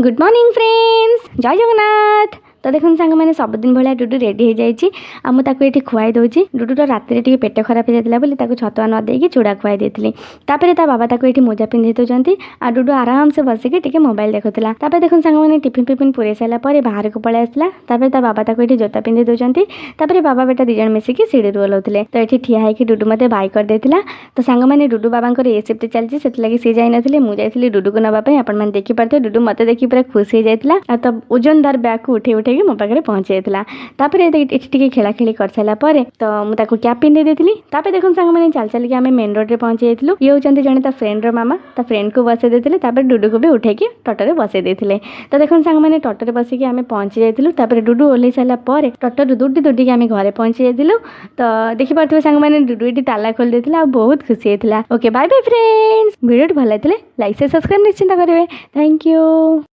Good morning friends, जय जगन्नाथ। तो देखो सांग मैंने सबुदिन भाया डुडू रेडी हो जाइए आ मुझे ये खुआई दूसरी। डुडूर रात पेट खराब हो जाता छतुआ न देकी चूड़ा खुआई देती। ता बाबा ये मोजा पिंधे दौरान आ डुडू आराम से बसिक मोबाइल देखुला। देखो सांग मैंने टिफिन फिफिन पूरे सारापर बाहर को पलि आसला। ता बाबा ये जोता पिंधे दौरान। बाबा बेटा दिज मिसिक सीढ़ी ओह्लाउले। तो ये ठिया होकर डुडू मत बाय कर देता। तो सांग मैंने डुडू बाबा ये सिफ्ट चलती से सी जाइए मुझे डुडू को नापी आपण मैंने देखिपे डुडू मत देखी पूरा खुश हो जाता। तो ओजनदार बैग को उठे उठे मो पाखे पहुँची जाता। खेला खेली कर सारापर तो मुझे कैप पिंधे देती। देखो सांग मैंने चल चल के आम मेन रोड में पहुँची जाइलु। ये होती जड़े फ्रेंड मामा ता फ्रेंड को बसई देते। डुडू को भी उठे टोटो बसई देते। तो देखो सांग मैंने टोटो बसिक आम पहुँची जाइलु। डुडू ओह्ल सारापर टोटो दौड़ी दौड़ी आम घर पहुँची जाइलु। तो देखिपे सांग मैंने डुडू ये ताला खोल देता। बहुत खुशी होता। Okay bye bye friends. Video भल लगे लाइक से सब्सक्राइब निश्चिंत करेंगे। Thank you.